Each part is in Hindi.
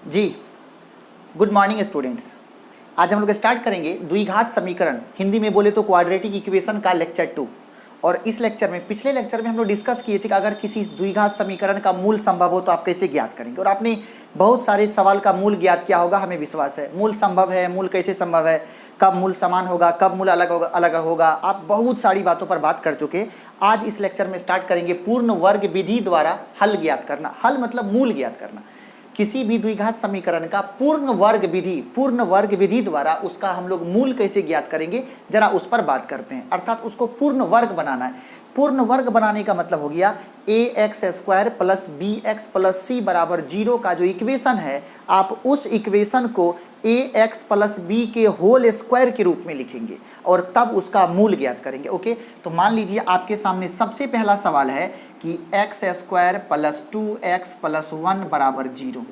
जी, गुड मॉर्निंग स्टूडेंट्स। आज हम लोग स्टार्ट करेंगे द्विघात समीकरण, हिंदी में बोले तो क्वाड्रेटिक इक्वेशन का लेक्चर 2। और इस लेक्चर में, पिछले लेक्चर में हम लोग डिस्कस किए थे कि अगर किसी द्विघात समीकरण का मूल संभव हो तो आप कैसे ज्ञात करेंगे। और आपने बहुत सारे सवाल का मूल ज्ञात किया होगा, हमें विश्वास है। मूल संभव है, मूल कैसे संभव है, कब मूल समान होगा, कब मूल अलग होगा, आप बहुत सारी बातों पर बात कर चुके। आज इस लेक्चर में स्टार्ट करेंगे पूर्ण वर्ग विधि द्वारा हल ज्ञात करना। हल मतलब मूल ज्ञात करना। किसी भी द्विघात समीकरण का पूर्ण वर्ग विधि द्वारा उसका हम लोग मूल कैसे ज्ञात करेंगे, जरा उस पर बात करते हैं। अर्थात उसको पूर्ण वर्ग बनाना है। पूर्ण वर्ग बनाने का मतलब हो गया ax² plus bx plus c बराबर 0 का जो इक्वेशन है, आप उस इक्वेशन को ax प्लस b के होल स्क्वायर के रूप में लिखेंगे और तब उसका मूल ज्ञात करेंगे। ओके, तो मान लीजिए आपके सामने सबसे पहला सवाल है कि x² प्लस 2x प्लस 1 बराबर 0।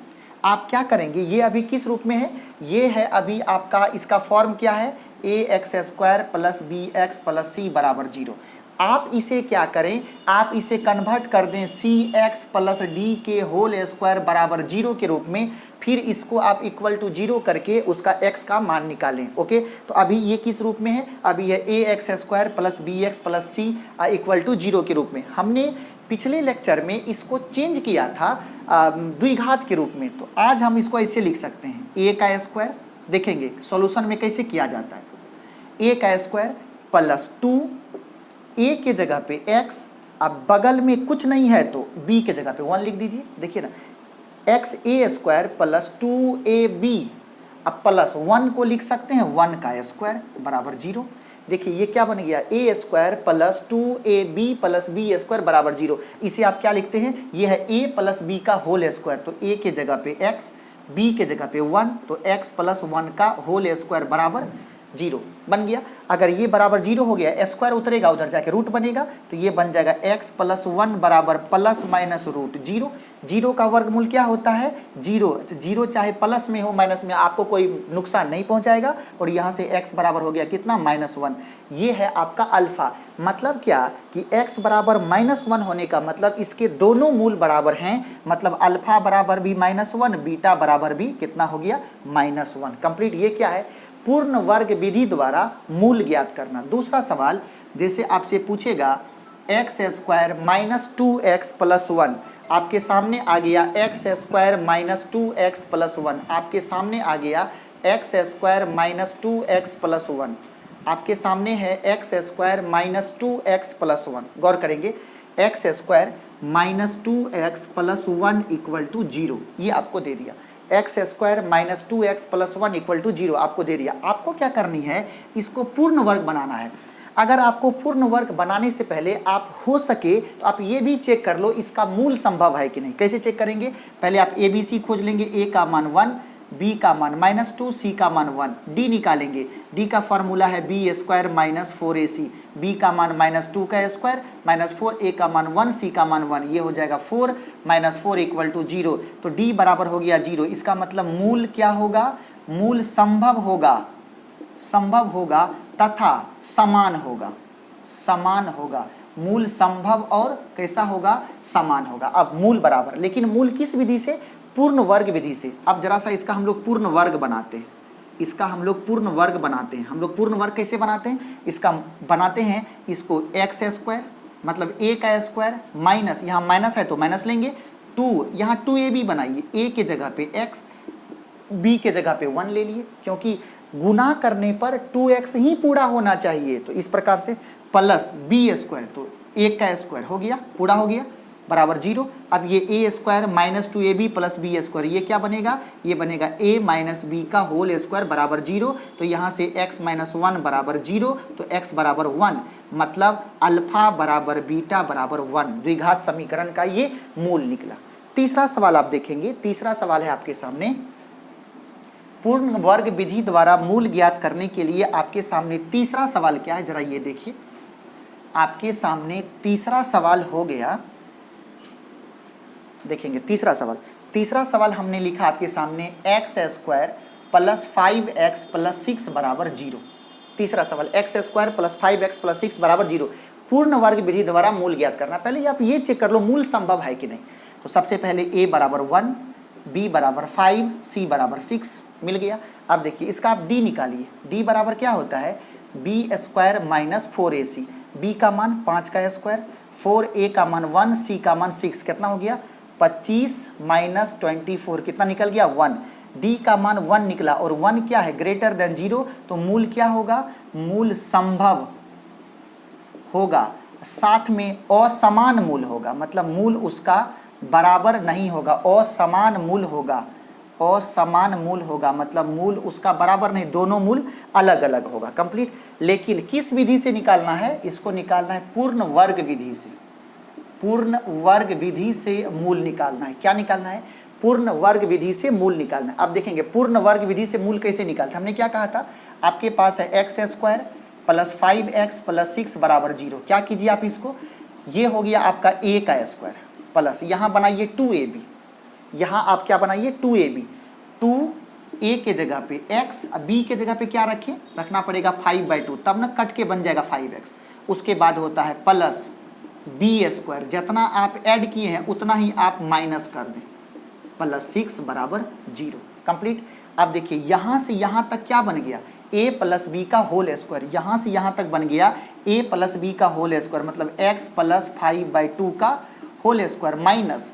आप क्या करेंगे, ये अभी किस रूप में है, ये है अभी आपका, इसका फॉर्म क्या है, ax² plus bx plus c बराबर 0। आप इसे क्या करें, आप इसे कन्वर्ट कर दें cx प्लस d के होल स्क्वायर बराबर 0 के रूप में। फिर इसको आप इक्वल टू 0 करके उसका x का मान निकालें। ओके, तो अभी ये किस रूप में है, अभी है ax² plus bx plus c equal to 0 के रूप में। हमने पिछले लेक्चर में इसको चेंज किया था द्विघात के रूप में, तो आज हम इसको ऐसे लिख सकते हैं a का स्क्वायर। देखेंगे सॉल्यूशन में कैसे किया जाता है। a का स्क्वायर प्लस 2, a के जगह पे x, अब बगल में कुछ नहीं है तो b के जगह पे 1 लिख दीजिए। देखिए ना, xa² प्लस 2ab, अब प्लस 1 को लिख सकते हैं 1 का स्क्वायर बराबर 0। देखिए ये क्या बन गया, a² plus 2ab plus b² बराबर 0। इसे आप क्या लिखते हैं, ये है a प्लस b का होल स्क्वायर, तो a के जगह पे x, b के जगह पे 1, तो x प्लस 1 का होल स्क्वायर बराबर 0 बन गया। अगर ये बराबर 0 हो गया, स्क्वायर उतरेगा उधर जाके रूट बनेगा, तो ये बन जाएगा x प्लस 1 बराबर प्लस माइनस रूट 0। 0 का वर्गमूल क्या होता है, 0। 0 चाहे प्लस में हो माइनस में, आपको कोई नुकसान नहीं पहुंचाएगा। और यहाँ से x बराबर हो गया कितना, -1। ये है आपका अल्फा। मतलब क्या कि x बराबर -1 होने का मतलब इसके दोनों मूल बराबर हैं, मतलब अल्फा बराबर भी -1, बीटा बराबर भी कितना हो गया, -1। कंप्लीट। ये क्या है, पूर्ण वर्ग विधि द्वारा मूल ज्ञात करना। दूसरा सवाल, जैसे आपसे पूछेगा x² माइनस 2x प्लस 1, आपके सामने आ गया x² माइनस 2x प्लस 1, आपके सामने आ गया x² माइनस 2x प्लस 1, आपके सामने है x² माइनस 2x प्लस 1। गौर करेंगे, x² minus 2x plus 1 equal to 0, ये आपको दे दिया। x² minus 2x plus 1 equal to 0 आपको दे दिया। आपको क्या करनी है, इसको पूर्ण वर्ग बनाना है। अगर आपको पूर्ण वर्ग बनाने से पहले आप हो सके तो आप ये भी चेक कर लो इसका मूल संभव है कि नहीं। कैसे चेक करेंगे, पहले आप ABC खोज लेंगे, a का मान 1, b का मान -2, c का मान 1, d निकालेंगे। d का फॉर्मूला है b² माइनस 4ac, b का मान -2 का स्क्वायर माइनस 4, a का मान 1, c का मान 1, ये हो जाएगा 4 माइनस 4 इक्वल टू 0। तो d बराबर हो गया 0। इसका मतलब मूल क्या होगा, मूल संभव होगा तथा समान होगा। समान होगा, मूल संभव और कैसा होगा, समान होगा। अब मूल बराबर, लेकिन मूल किस विधि से, पूर्ण वर्ग विधि से। अब जरा सा इसका हम लोग पूर्ण वर्ग बनाते हैं, इसका हम लोग पूर्ण वर्ग बनाते हैं। हम लोग पूर्ण वर्ग कैसे बनाते हैं, इसका बनाते हैं इसको x² मतलब a का स्क्वायर माइनस, यहाँ माइनस है तो माइनस लेंगे, 2, यहाँ 2ab बनाइए, a के जगह पे x, b के जगह पे 1 ले लिए, क्योंकि गुना करने पर 2x ही पूरा होना चाहिए। तो इस प्रकार से प्लस b², तो a का स्क्वायर हो गया, पूरा हो गया, बराबर 0। अब ये a² minus 2ab plus b², ये क्या बनेगा, ये बनेगा a माइनस b का होल स्क्वायर बराबर 0। तो यहाँ से x माइनस 1 बराबर 0, तो x बराबर 1, मतलब अल्फा बराबर बीटा बराबर 1। द्विघात समीकरण का ये मूल निकला। तीसरा सवाल आप देखेंगे, तीसरा सवाल है आपके सामने, पूर्ण वर्ग विधि द्वारा मूल ज्ञात करने के लिए आपके सामने तीसरा सवाल क्या है, जरा ये देखिए। आपके सामने तीसरा सवाल हो गया, देखेंगे तीसरा सवाल हमने लिखा आपके सामने x² प्लस 5x प्लस 6 बराबर 0। तीसरा सवाल x² प्लस 5x प्लस 6 बराबर 0, पूर्ण वर्ग विधि द्वारा मूल ज्ञात करना। पहले आप ये चेक कर लो मूल संभव है कि नहीं। तो सबसे पहले a बराबर 1, b बराबर 5, c बराबर 6 मिल गया। अब देखिए इसका आप d निकालिए, d बराबर क्या होता है, b square minus 4ac, b का मान 5 का स्क्वायर, 4a का मान 1, c का मान 6, कितना हो गया 25 माइनस 24, कितना निकल गया 1। d का मान 1 निकला और 1 क्या है, ग्रेटर देन 0, तो मूल क्या होगा, मूल संभव होगा, साथ में असमान मूल होगा, मतलब मूल उसका बराबर नहीं होगा, असमान मूल होगा, असमान मूल होगा, मतलब मूल उसका बराबर नहीं, दोनों मूल अलग अलग होगा। कंप्लीट। लेकिन किस विधि से निकालना है, इसको निकालना है पूर्ण वर्ग विधि से, पूर्ण वर्ग विधि से मूल निकालना है। क्या निकालना है, पूर्ण वर्ग विधि से मूल निकालना है। अब देखेंगे पूर्ण वर्ग विधि से मूल कैसे निकालते हैं। हमने क्या कहा था, आपके पास है x square plus 5x plus 6 बराबर 0। क्या कीजिए आप इसको, ये हो गया आपका a का स्क्वायर प्लस यहाँ बनाइए 2ab, यहाँ आप क्या बनाइए 2ab, 2a के जगह पे x, b के जगह पे क्या रखें, रखना पड़ेगा 5/2, तब ना कट के बन जाएगा 5x। उसके बाद होता है प्लस b स्क्वायर, जितना आप ऐड किए हैं उतना ही आप माइनस कर दें, प्लस 6 बराबर 0। कंप्लीट। अब देखिए यहाँ से यहाँ तक क्या बन गया, a प्लस बी का होल स्क्वायर, यहाँ से यहाँ तक बन गया a प्लस बी का होल स्क्वायर, मतलब x प्लस 5/2 का होल स्क्वायर माइनस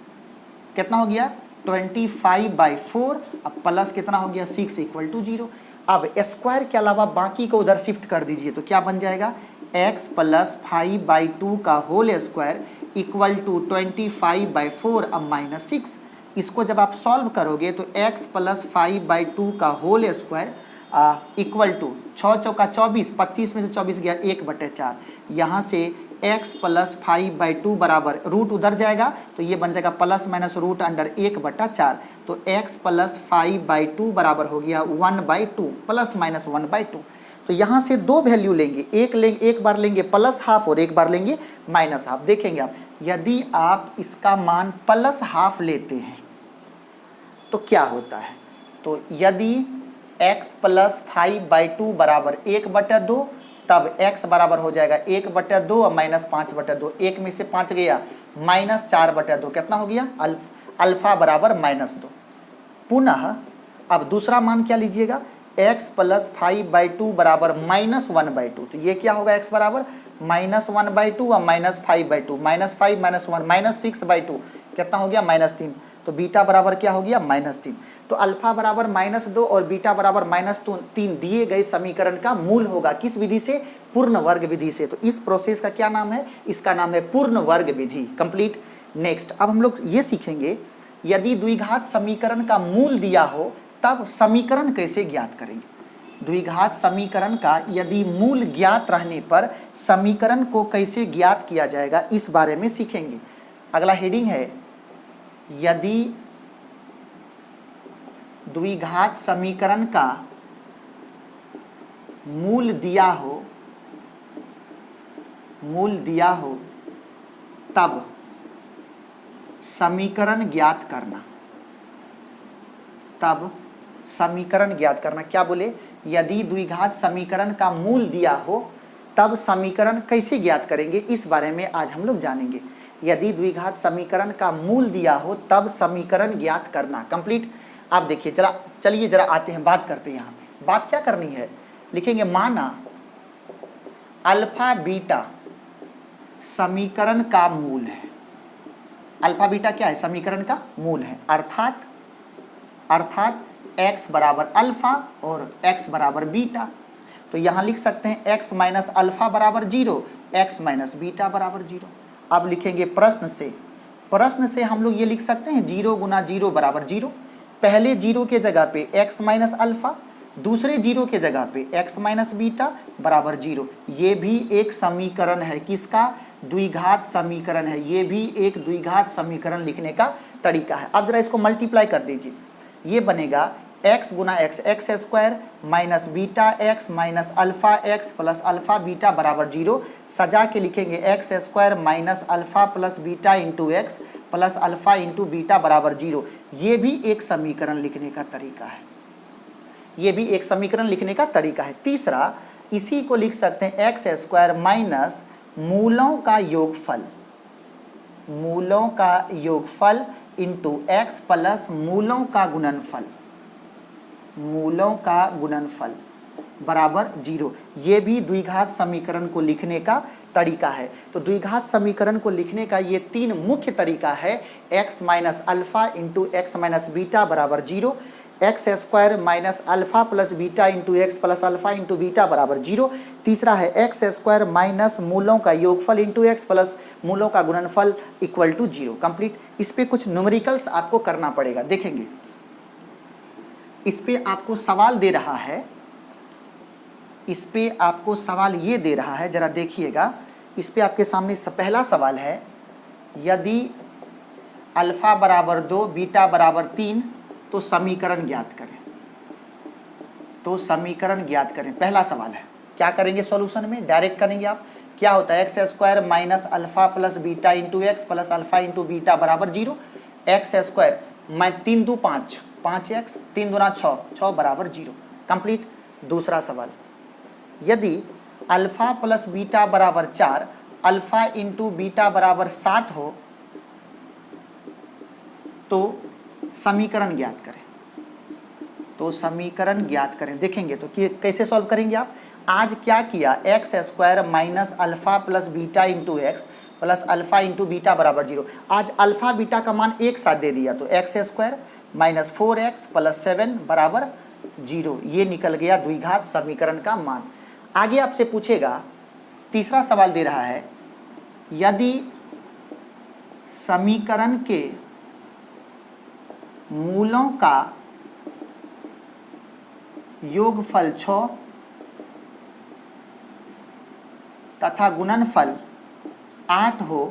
कितना हो गया 25/4, अब प्लस कितना हो गया 6 इक्वल टू 0। अब स्क्वायर के अलावा बाकी को उधर शिफ्ट कर दीजिए, तो क्या बन जाएगा, x प्लस 5/2 का होल स्क्वायर इक्वल टू 25/4 अब माइनस 6। इसको जब आप सॉल्व करोगे तो x प्लस 5/2 का होल स्क्वायर इक्वल टू 6 चौका 24, 25 में से 24 गया 1/4, यहाँ से x प्लस 5/2 बराबर रूट उधर जाएगा तो ये बन जाएगा प्लस माइनस रूट अंडर 1/4, तो x प्लस 5/2 बराबर हो गया 1/2, प्लस माइनस 1/2। तो यहाँ से दो वैल्यू लेंगे, एक बार लेंगे प्लस हाफ और एक बार लेंगे माइनस हाफ। देखेंगे आप, यदि आप इसका मान प्लस हाफ लेते हैं तो क्या होता है, तो यदि x प्लस 5/2 बराबर 1/2, तब x बराबर हो जाएगा 1/2 और माइनस 5/2, 1 में से 5 गया माइनस 4/2, कितना हो गया अल्फा बराबर -2। पुनः अब दूसरा मान क्या लीजिएगा, x प्लस 5/2 बराबर -1/2, तो ये क्या होगा, x बराबर -1/2 और माइनस 5/2, -5 -1 -6/2, कितना हो गया -3, तो बीटा बराबर क्या हो गया -3। तो अल्फा बराबर -2 और बीटा बराबर -3 दिए गए समीकरण का मूल होगा, किस विधि से, पूर्ण वर्ग विधि से। तो इस प्रोसेस का क्या नाम है, इसका नाम है पूर्ण वर्ग विधि। कंप्लीट। नेक्स्ट अब हम लोग ये सीखेंगे, यदि द्विघात समीकरण का मूल दिया हो तब समीकरण कैसे ज्ञात करेंगे। द्विघात समीकरण का यदि मूल ज्ञात रहने पर समीकरण को कैसे ज्ञात किया जाएगा, इस बारे में सीखेंगे। अगला हेडिंग है, यदि द्विघात समीकरण का मूल दिया हो तब समीकरण ज्ञात करना, तब समीकरण ज्ञात करना। क्या बोले, यदि द्विघात समीकरण का मूल दिया हो तब समीकरण कैसे ज्ञात करेंगे, इस बारे में आज हम लोग जानेंगे। यदि द्विघात समीकरण का मूल दिया हो तब समीकरण ज्ञात करना। कंप्लीट। आप देखिए, चलिए जरा आते हैं, बात करते हैं। यहाँ पे बात क्या करनी है, लिखेंगे माना अल्फा बीटा समीकरण का मूल है। अल्फा बीटा क्या है, समीकरण का मूल है, अर्थात x बराबर अल्फा और x बराबर बीटा। तो यहाँ लिख सकते हैं x माइनस अल्फा बराबर 0, x माइनस बीटा बराबर 0। अब लिखेंगे प्रश्न से हम लोग ये लिख सकते हैं 0 गुना 0 बराबर 0। पहले 0 के जगह पे x माइनस अल्फा, दूसरे 0 के जगह पे x माइनस बीटा बराबर 0। ये भी एक समीकरण है, किसका, द्विघात समीकरण है। ये भी एक द्विघात समीकरण लिखने का तरीका है। अब जरा इसको मल्टीप्लाई कर दीजिए, ये बनेगा x गुना x square minus beta x minus alpha x plus alpha beta बराबर 0। सजा के लिखेंगे x square minus alpha plus beta into x plus alpha into beta बराबर 0। ये भी एक समीकरण लिखने का तरीका है, ये भी एक समीकरण लिखने का तरीका है। तीसरा, इसी को लिख सकते हैं x स्क्वायर माइनस मूलों का योगफल, मूलों का योगफल इंटू एक्स प्लस मूलों का गुणनफल, मूलों का गुणनफल बराबर 0। ये भी द्विघात समीकरण को लिखने का तरीका है। तो द्विघात समीकरण को लिखने का ये 3 मुख्य तरीका है। x minus alpha into x minus beta बराबर 0, x square minus alpha plus beta into x plus alpha into beta बराबर 0। तीसरा है एक्स स्क्वायर माइनस मूलों का योगफल इंटू एक्स प्लस मूलों का गुणनफल इक्वल टू 0। कंप्लीट। इस पे कुछ न्यूमेरिकल्स आपको करना पड़ेगा, देखेंगे। इस पे आपको सवाल दे रहा है, इस पे आपको सवाल ये दे रहा है, जरा देखिएगा। इस पे आपके सामने पहला सवाल है, यदि अल्फा बराबर 2 बीटा बराबर 3 तो समीकरण ज्ञात करें। तो समीकरण ज्ञात करें, पहला सवाल है। क्या करेंगे सॉल्यूशन में? डायरेक्ट करेंगे आप। क्या होता है? X square minus alpha plus beta into x plus alpha into beta बराबर 0। एक्स स्क्वायर 3 2 5, 5x, 3 दूना 6, 6 बराबर 0। कंप्लीट। दूसरा सवाल, यदि अल्फा प्लस बीटा बराबर 4, अल्फा इंटू बीटा बराबर 7 हो तो समीकरण ज्ञात करें। तो समीकरण ज्ञात करें, देखेंगे तो कैसे सॉल्व करेंगे आप। आज क्या किया, x square minus alpha plus beta into x plus alpha into beta बराबर 0। आज अल्फा बीटा का मान एक साथ दे दिया, तो x square minus 4x plus 7 बराबर 0। ये निकल गया द्विघात समीकरण का मान। आगे आपसे पूछेगा, तीसरा सवाल दे रहा है, यदि समीकरण के मूलों का योगफल 6 तथा गुणनफल 8 हो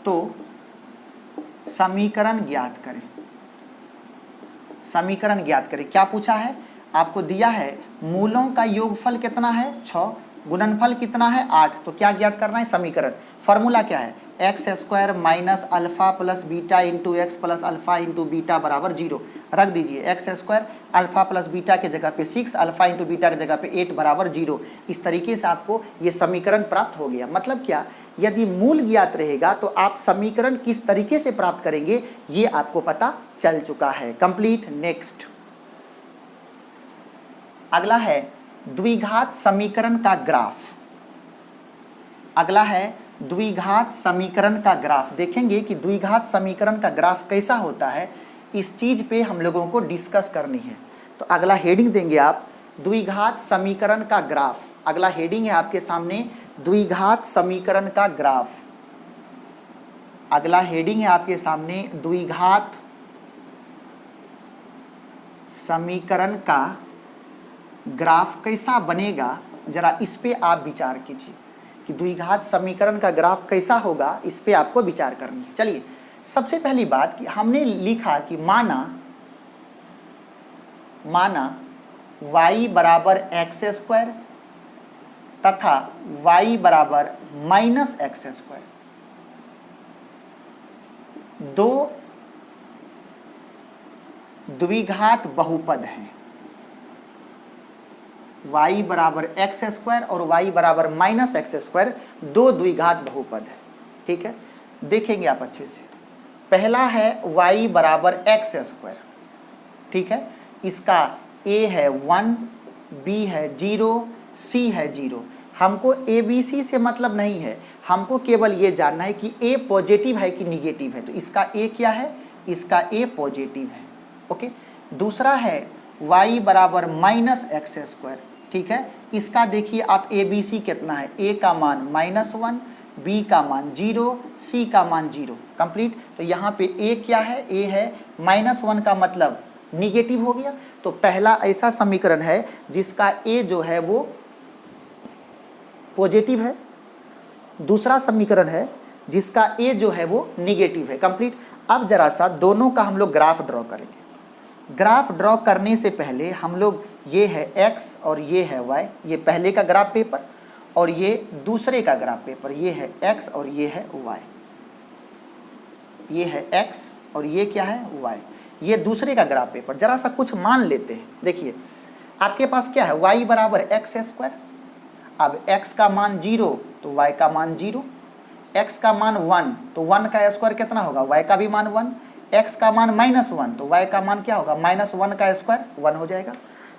तो समीकरण ज्ञात करें। समीकरण ज्ञात करें। क्या पूछा है? आपको दिया है मूलों का योगफल कितना है 6, गुणनफल कितना है 8, तो क्या ज्ञात करना है? समीकरण। फॉर्मूला क्या है? X square minus alpha plus beta into x plus alpha into beta बराबर 0। रख दीजिए x square, alpha plus beta के जगह पे 6, अल्फा इंटू बीटा की जगह पे 8 बराबर 0। इस तरीके से आपको ये समीकरण प्राप्त हो गया। मतलब क्या, यदि मूल ज्ञात रहेगा तो आप समीकरण किस तरीके से प्राप्त करेंगे ये आपको पता चल चुका है। कंप्लीट। नेक्स्ट, अगला है द्विघात समीकरण का ग्राफ। अगला है द्विघात समीकरण का ग्राफ। देखेंगे कि द्विघात समीकरण का ग्राफ कैसा होता है, इस चीज पे हम लोगों को डिस्कस करनी है। तो अगला हेडिंग देंगे आप, द्विघात समीकरण का ग्राफ। अगला हेडिंग है आपके सामने, द्विघात समीकरण का ग्राफ। अगला हेडिंग है आपके सामने, द्विघात समीकरण का ग्राफ कैसा बनेगा, जरा इस पे आप विचार कीजिए कि द्विघात समीकरण का ग्राफ कैसा होगा, इस पे आपको विचार करनी है। चलिए, सबसे पहली बात कि हमने लिखा कि माना y बराबर एक्स स्क्वायर तथा y बराबर माइनस एक्स स्क्वायर, दो द्विघात बहुपद हैं। y बराबर एक्स स्क्वायर और y बराबर माइनस एक्स स्क्वायर, दो द्विघात बहुपद है। ठीक है, देखेंगे आप अच्छे से। पहला है y बराबर एक्स स्क्वायर। ठीक है, इसका a है 1, b है 0, c है 0। हमको a b c से मतलब नहीं है, हमको केवल ये जानना है कि a पॉजिटिव है कि निगेटिव है। तो इसका a क्या है? इसका a पॉजिटिव है। ओके। दूसरा है y बराबर माइनस एक्स स्क्वायर। ठीक है, इसका देखिए आप a b c कितना है, a का मान -1, b का मान 0, c का मान 0। कंप्लीट। तो यहाँ पे a क्या है? a है -1 का मतलब निगेटिव हो गया। तो पहला ऐसा समीकरण है जिसका a जो है वो पॉजिटिव है। दूसरा समीकरण है जिसका a जो है वो निगेटिव है। कंप्लीट। अब जरा सा दोनों का हम लोग ग्राफ ड्रॉ करेंगे। ग्राफ ड्रॉ करने से पहले हम लोग, ये है x और ये है y, ये पहले का ग्राफ पेपर और ये दूसरे का ग्राफ पेपर, ये है x और ये है y। ये है x और ये क्या है? y। ये दूसरे का ग्राफ पेपर। जरा सा कुछ मान लेते हैं। देखिए आपके पास क्या है, y बराबर एक्स स्क्वायर। अब x का मान 0 तो y का मान 0, x का मान 1 तो 1 का स्क्वायर कितना होगा? y का भी मान 1। x का मान -1 तो y का मान क्या होगा, -1 का स्क्वायर 1 हो जाएगा।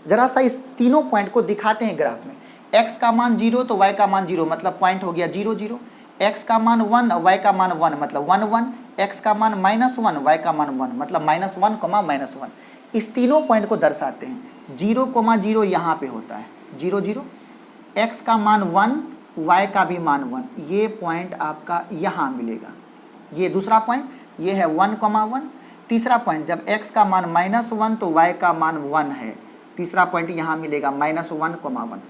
जरा सा इस तीनों पॉइंट को दिखाते हैं ग्राफ में। x का मान 0 तो y का मान 0 मतलब पॉइंट हो गया 0 0। x का मान 1 y का मान 1 मतलब 1 1। x का मान -1 y का मान 1 मतलब -1, -1। इस तीनों पॉइंट को दर्शाते हैं। 0, 0 यहाँ पे होता है 0 0। x का मान 1 y का भी मान 1, ये पॉइंट आपका यहाँ मिलेगा। ये दूसरा पॉइंट ये है 1, 1। तीसरा पॉइंट जब x का मान -1 तो y का मान 1 है, तीसरा पॉइंट यहाँ मिलेगा -1, 1।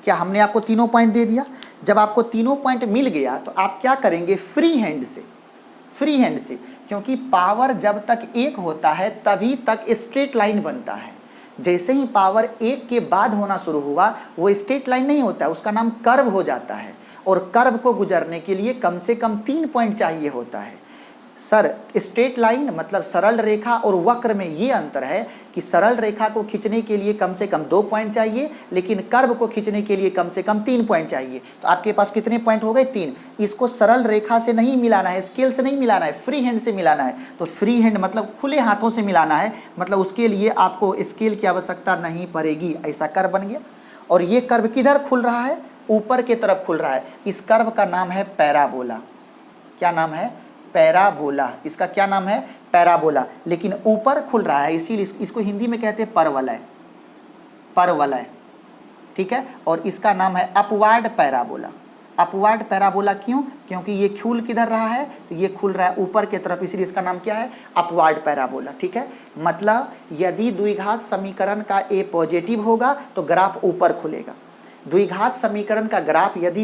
क्या हमने आपको तीनों पॉइंट दे दिया? जब आपको तीनों पॉइंट मिल गया तो आप क्या करेंगे, फ्री हैंड से, क्योंकि पावर जब तक 1 होता है तभी तक स्ट्रेट लाइन बनता है। जैसे ही पावर 1 के बाद होना शुरू हुआ वो स्ट्रेट लाइन नहीं होता है, उसका नाम कर्व हो जाता है। और कर्व को गुजरने के लिए कम से कम 3 पॉइंट चाहिए होता है। सर, स्ट्रेट लाइन मतलब सरल रेखा और वक्र में ये अंतर है कि सरल रेखा को खींचने के लिए कम से कम 2 पॉइंट चाहिए, लेकिन कर्व को खींचने के लिए कम से कम 3 पॉइंट चाहिए। तो आपके पास कितने पॉइंट हो गए, 3। इसको सरल रेखा से नहीं मिलाना है, स्केल से नहीं मिलाना है, फ्री हैंड से मिलाना है। तो फ्री हैंड मतलब खुले हाथों से मिलाना है, मतलब उसके लिए आपको स्केल की आवश्यकता नहीं पड़ेगी। ऐसा कर्व बन गया। और ये कर्व किधर खुल रहा है, ऊपर की तरफ खुल रहा है। इस कर्व का नाम है पैराबोला। क्या नाम है, पैराबोला। इसका क्या नाम है, पैराबोला। लेकिन ऊपर खुल रहा है, इसीलिए इसको हिंदी में कहते हैं परवलय, परवलय, ठीक है। और इसका नाम है अपवार्ड पैराबोला। अपवार्ड पैराबोला क्यों, क्योंकि ये खुल किधर रहा है, तो ये खुल रहा है ऊपर की तरफ, इसलिए इसका नाम क्या है, अपवार्ड पैराबोला, ठीक है। मतलब यदि द्विघात समीकरण का ए पॉजिटिव होगा तो ग्राफ ऊपर खुलेगा। द्विघात समीकरण का ग्राफ यदि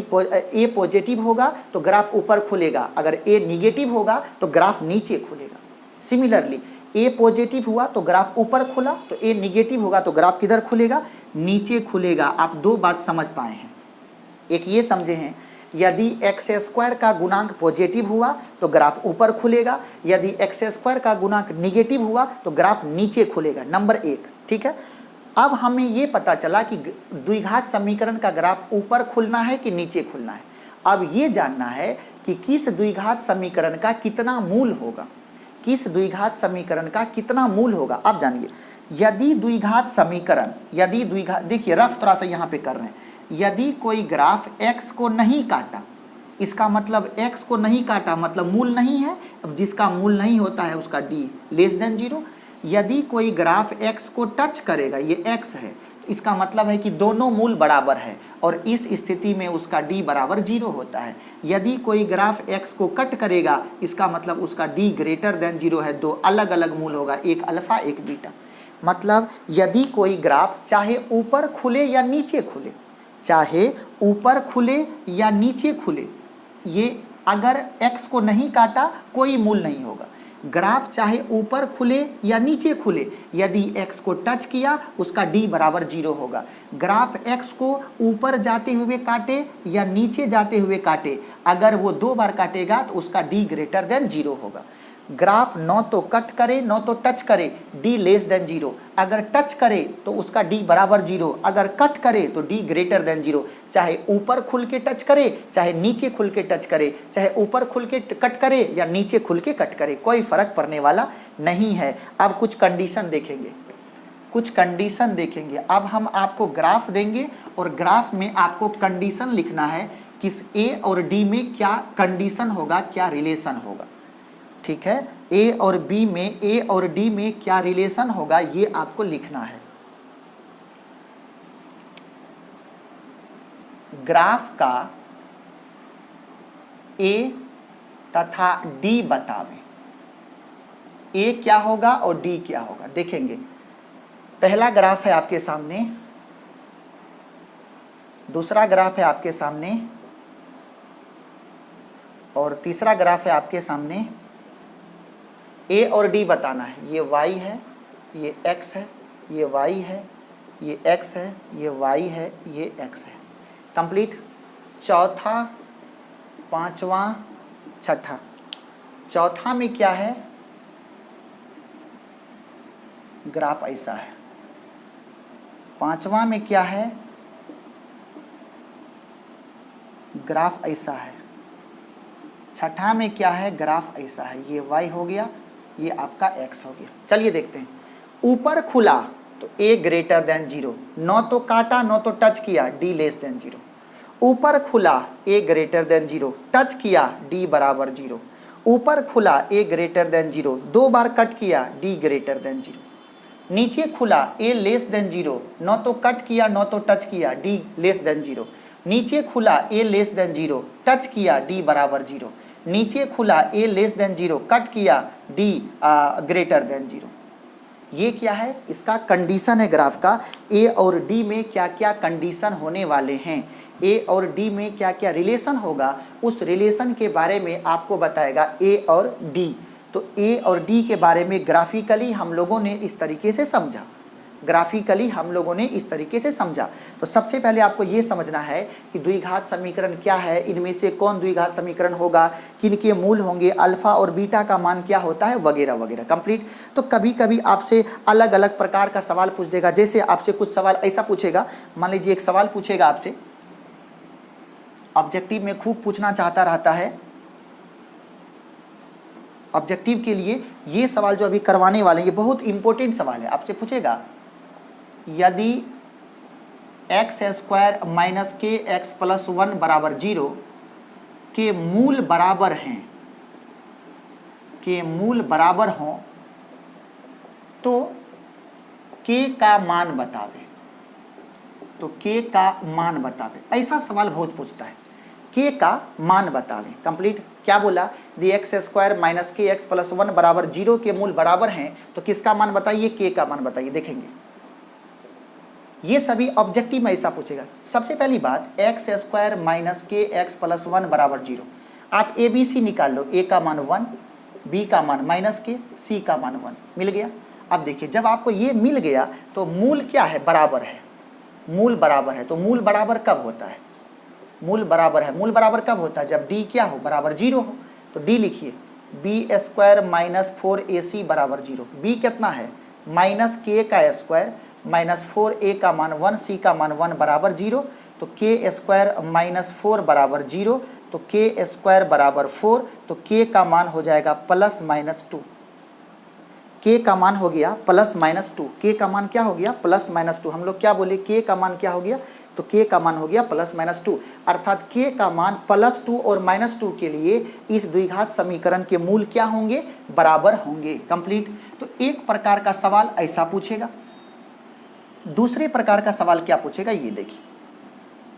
ए पॉजिटिव होगा तो ग्राफ ऊपर खुलेगा, अगर ए निगेटिव होगा तो ग्राफ नीचे खुलेगा। सिमिलरली ए पॉजिटिव हुआ तो ग्राफ ऊपर खुला, तो ए निगेटिव होगा तो ग्राफ किधर खुलेगा, नीचे खुलेगा। आप 2 बात समझ पाए हैं। एक ये समझे हैं, यदि एक्स स्क्वायर का गुणांक पॉजिटिव हुआ तो ग्राफ ऊपर खुलेगा, यदि एक्स स्क्वायर का गुणांक निगेटिव हुआ तो ग्राफ नीचे खुलेगा। नंबर 1, ठीक है। अब हमें ये पता चला कि द्विघात समीकरण का ग्राफ ऊपर खुलना है कि नीचे खुलना है। अब ये जानना है कि किस द्विघात समीकरण का कितना मूल होगा, किस द्विघात समीकरण का कितना मूल होगा। अब जानिए, यदि द्विघात समीकरण, यदि द्विघात, देखिए रफ थोड़ा सा यहाँ पे कर रहे हैं, यदि कोई ग्राफ x को नहीं काटा, इसका मतलब x को नहीं काटा मतलब मूल नहीं है। अब जिसका मूल नहीं होता है उसका d <0। यदि कोई ग्राफ x को टच करेगा, ये x है, इसका मतलब है कि दोनों मूल बराबर है और इस स्थिति में उसका d बराबर 0 होता है। यदि कोई ग्राफ x को कट करेगा, इसका मतलब उसका d > 0 है। 2 अलग अलग मूल होगा, एक अल्फा एक बीटा। मतलब यदि कोई ग्राफ चाहे ऊपर खुले या नीचे खुले, चाहे ऊपर खुले या नीचे खुले, ये अगर x को नहीं काटा कोई मूल नहीं होगा। ग्राफ चाहे ऊपर खुले या नीचे खुले, यदि x को टच किया उसका d बराबर 0 होगा। ग्राफ x को ऊपर जाते हुए काटे या नीचे जाते हुए काटे, अगर वो 2 बार काटेगा तो उसका d > 0 होगा। ग्राफ न तो कट करे न तो टच करे, d < 0। अगर टच करे तो उसका d बराबर 0, अगर कट करे तो d > 0। चाहे ऊपर खुल के टच करे, चाहे नीचे खुल के टच करे, चाहे ऊपर खुल के कट करे या नीचे खुल के कट करे, कोई फर्क पड़ने वाला नहीं है। अब कुछ कंडीशन देखेंगे, कुछ कंडीशन देखेंगे। अब हम आपको ग्राफ देंगे और ग्राफ में आपको कंडीशन लिखना है, किस a और d में क्या कंडीशन होगा, क्या रिलेशन होगा, ठीक है। ए और बी में, ए और डी में क्या रिलेशन होगा ये आपको लिखना है। ग्राफ का ए तथा डी बतावे, ए क्या होगा और डी क्या होगा। देखेंगे, पहला ग्राफ है आपके सामने, दूसरा ग्राफ है आपके सामने और तीसरा ग्राफ है आपके सामने। ए और डी बताना है, ये y है, ये x है, ये y है, ये x है, ये y है, ये x है। कंप्लीट। चौथा, पांचवा, छठा। चौथा में क्या है, ग्राफ ऐसा है। पांचवा में क्या है, ग्राफ ऐसा है। छठा में क्या है, ग्राफ ऐसा है। ये y हो गया, ये आपका x हो गया। चलिए देखते हैं, ऊपर खुला तो a ग्रेटर देन 0, न तो काटा न तो टच किया, d लेस देन 0। ऊपर खुला a ग्रेटर देन 0, टच किया d बराबर 0। ऊपर खुला a greater than 0, 2 bar cut किया d ग्रेटर देन 0। नीचे खुला a लेस देन 0, न तो कट किया न तो टच किया, d लेस देन 0। नीचे खुला a लेस देन 0, टच किया d बराबर 0। नीचे खुला a लेस देन 0, कट किया d ग्रेटर देन 0। ये क्या है, इसका कंडीशन है ग्राफ का। a और d में क्या क्या कंडीशन होने वाले हैं, a और d में क्या क्या रिलेशन होगा, उस रिलेशन के बारे में आपको बताएगा a और d। तो a और d के बारे में ग्राफिकली हम लोगों ने इस तरीके से समझा, ग्राफिकली हम लोगों ने इस तरीके से समझा। तो सबसे पहले आपको ये समझना है कि द्विघात समीकरण क्या है, इनमें से कौन द्विघात समीकरण होगा, किन के मूल होंगे, अल्फा और बीटा का मान क्या होता है, वगैरह वगैरह कंप्लीट। तो कभी कभी आपसे अलग अलग प्रकार का सवाल पूछ देगा, जैसे आपसे कुछ सवाल ऐसा पूछेगा, मान लीजिए एक सवाल पूछेगा आपसे, ऑब्जेक्टिव में खूब पूछना चाहता रहता है, ऑब्जेक्टिव के लिए ये सवाल जो अभी करवाने वाले ये बहुत इंपॉर्टेंट सवाल है। आपसे पूछेगा यदि एक्स स्क्वायर माइनस के एक्स प्लस 1 बराबर 0 के मूल बराबर हैं, के मूल बराबर हों तो के का मान बतावे, तो के का मान बतावे। ऐसा सवाल बहुत पूछता है, के का मान बतावे। कंप्लीट क्या बोला, दी एक्स स्क्वायर माइनस के एक्स प्लस 1 बराबर 0 के मूल बराबर हैं तो किसका मान बताइए, के का मान बताइए। देखेंगे ये सभी ऑब्जेक्टिव में ऐसा पूछेगा। सबसे पहली बात, एक्स स्क्वायर माइनस के एक्स प्लस 1 बराबर 0, आप ए बी सी निकाल लो, ए का मान 1, बी का मान माइनस के, सी का मान 1, मिल गया। अब देखिए जब आपको ये मिल गया तो मूल क्या है, बराबर है, मूल बराबर है। तो मूल बराबर कब होता है, मूल बराबर है, मूल बराबर कब होता है, जब डी क्या हो, बराबर 0 हो। तो डी लिखिए, बी स्क्वायर माइनस 4ac बराबर 0, बी कितना है, माइनस के का स्क्वायर माइनस 4a का मान 1, सी का मान 1 बराबर 0। तो के स्क्वायर माइनस 4 बराबर 0, तो के स्क्वायर बराबर 4, तो के का मान हो जाएगा प्लस माइनस 2, के का मान हो गया प्लस माइनस 2, के का मान क्या हो गया, प्लस माइनस 2। हम लोग क्या बोले, के का मान क्या हो गया, तो के का मान हो गया प्लस माइनस 2, अर्थात के का मान प्लस 2 और माइनस 2 के लिए इस द्विघात समीकरण के मूल क्या होंगे, बराबर होंगे। कंप्लीट। तो एक प्रकार का सवाल ऐसा पूछेगा। दूसरे प्रकार का सवाल क्या पूछेगा, ये देखिए,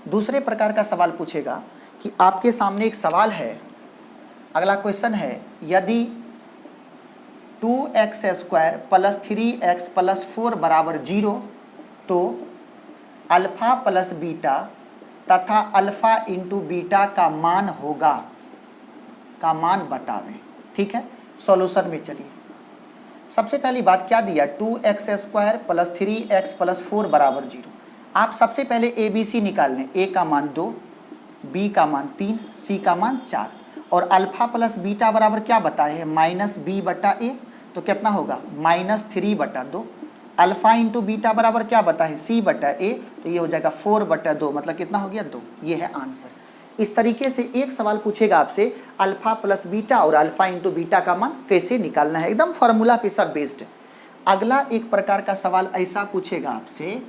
दूसरे प्रकार का सवाल पूछेगा कि आपके सामने एक सवाल है, अगला क्वेश्चन है, यदि 2x square plus 3x plus 4 बराबर 0 तो अल्फा प्लस बीटा तथा अल्फा इंटू बीटा का मान होगा, का मान बतावें। ठीक है, सॉल्यूशन में चलिए। सबसे पहली बात क्या दिया, 2x square plus 3x plus 4 बराबर 0। आप सबसे पहले ए बी सी निकाल लें, ए का मान 2, बी का मान 3, सी का मान 4, और अल्फा प्लस बीटा बराबर क्या बताए हैं, माइनस बी बटा ए, तो कितना होगा, माइनस 3 बटा 2। अल्फा इंटू बीटा बराबर क्या बताए, सी बटा ए, तो ये हो जाएगा 4 बटा 2, मतलब कितना हो गया, 2। ये है आंसर। इस तरीके से एक सवाल पूछेगा आपसे, अल्फा प्लस बीटा और अल्फा इंटू बीटा का मान कैसे निकालना है, एकदम फॉर्मूला पे सब बेस्ड। अगला एक प्रकार का सवाल ऐसा पूछेगा आपसे,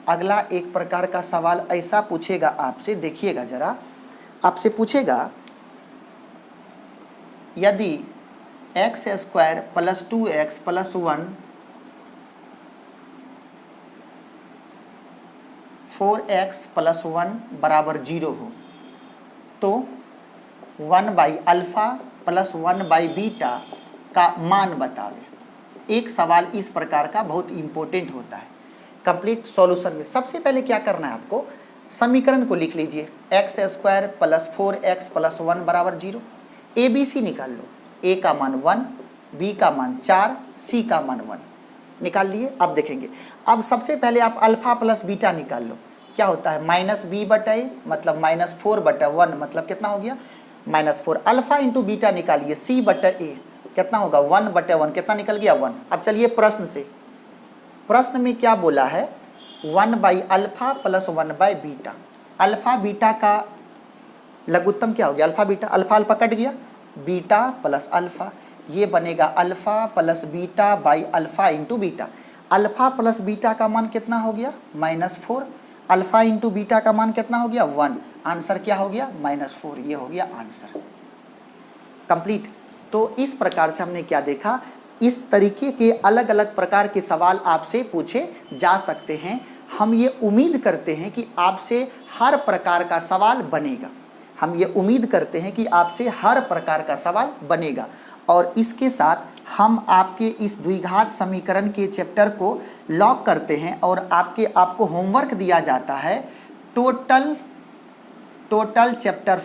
अगला एक प्रकार का सवाल ऐसा पूछेगा आपसे, देखिएगा जरा, आपसे पूछेगा यदि x square plus 2x plus 1 4x plus 1 बराबर 0 हो तो 1 by alpha plus 1 by beta का मान बतावे। एक सवाल इस प्रकार का बहुत इंपॉर्टेंट होता है। कंप्लीट सॉल्यूशन में सबसे पहले क्या करना है आपको, समीकरण को लिख लीजिए, x square plus 4x plus 1 बराबर 0। ए बी सी निकाल लो, ए का मान 1, बी का मान 4, सी का मान 1 निकाल लिए। अब देखेंगे, अब सबसे पहले आप अल्फा प्लस बीटा निकाल लो, क्या होता है, माइनस बी बटा ए, मतलब माइनस 4 बटा 1, मतलब कितना हो गया, माइनस 4। अल्फा इंटू बीटा निकालिए, सी बटा ए, कितना होगा, 1 बटा 1, कितना निकल गया, 1। अब चलिए प्रश्न से, प्रश्न में क्या बोला है, 1 by alpha plus 1 by beta. Alpha beta का लघुत्तम क्या हो गया, alpha beta, alpha alpha cut गया, बीटा प्लस अल्फा, ये बनेगा alpha plus beta by alpha into beta. Alpha plus beta का मान कितना हो गया? -4। अल्फ़ा इंटू बीटा का मान कितना हो गया? 1। आंसर क्या हो गया? -4। ये हो गया आंसर कंप्लीट। तो इस प्रकार से हमने क्या देखा, इस तरीके के अलग अलग प्रकार के सवाल आपसे पूछे जा सकते हैं। हम ये उम्मीद करते हैं कि आपसे हर प्रकार का सवाल बनेगा। हम ये उम्मीद करते हैं कि आपसे हर प्रकार का सवाल बनेगा। और इसके साथ हम आपके इस द्विघात समीकरण के चैप्टर को लॉक करते हैं और आपको होमवर्क दिया जाता है टोटल चैप्टर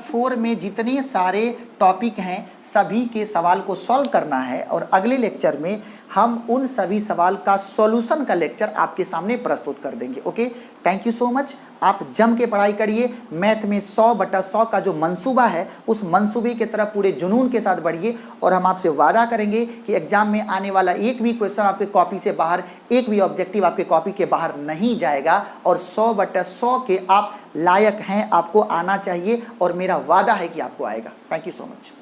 4 में जितने सारे टॉपिक हैं सभी के सवाल को सॉल्व करना है। और अगले लेक्चर में हम उन सभी सवाल का सॉल्यूशन का लेक्चर आपके सामने प्रस्तुत कर देंगे। Okay, thank you so much. आप जम के पढ़ाई करिए। मैथ में 100/100 का जो मंसूबा है उस मंसूबे की तरफ पूरे जुनून के साथ बढ़िए। और हम आपसे वादा करेंगे कि एग्जाम में आने वाला एक भी क्वेश्चन आपके कॉपी से बाहर, एक भी ऑब्जेक्टिव आपके कॉपी के बाहर नहीं जाएगा। और 100/100 के आप लायक हैं, आपको आना चाहिए और मेरा वादा है कि आपको आएगा। Thank you so much.